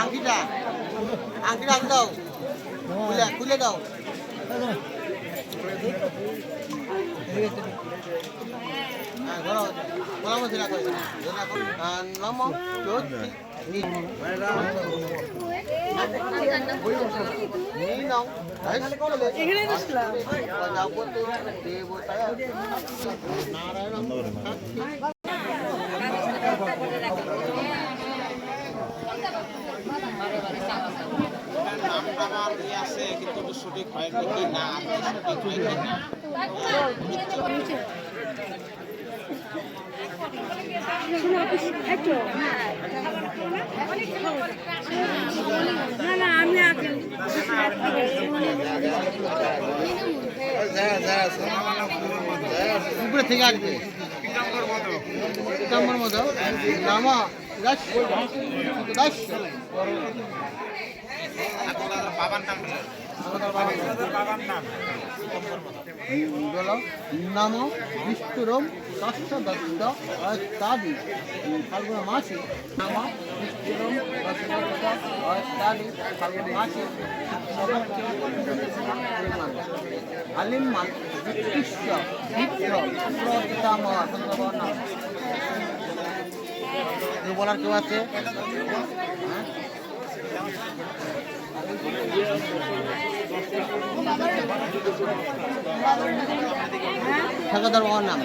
আংটিটা আংটিটা আংটি দাও, খুলে দাও। হ্যাঁ ধরো বলা বলছি না করে নাম আছে কিন্তু সঠিক হয় কি না না আমি উপরে থেকে আসবে পিতাম্বর মতো নামা বাবার নাম নাম বিষ্ণুরম দশ দত্ত অস্তাদি ফাল্গুন মাসে নাম বিষ্ণুরম দশ দত্ত অস্তাদি ফাল্গুন মাসে আলিমান বিকৃষ্য বিপ্র প্রতামহ নাম বলার কেউ আছে? ঠাকুরদার বাবার নাম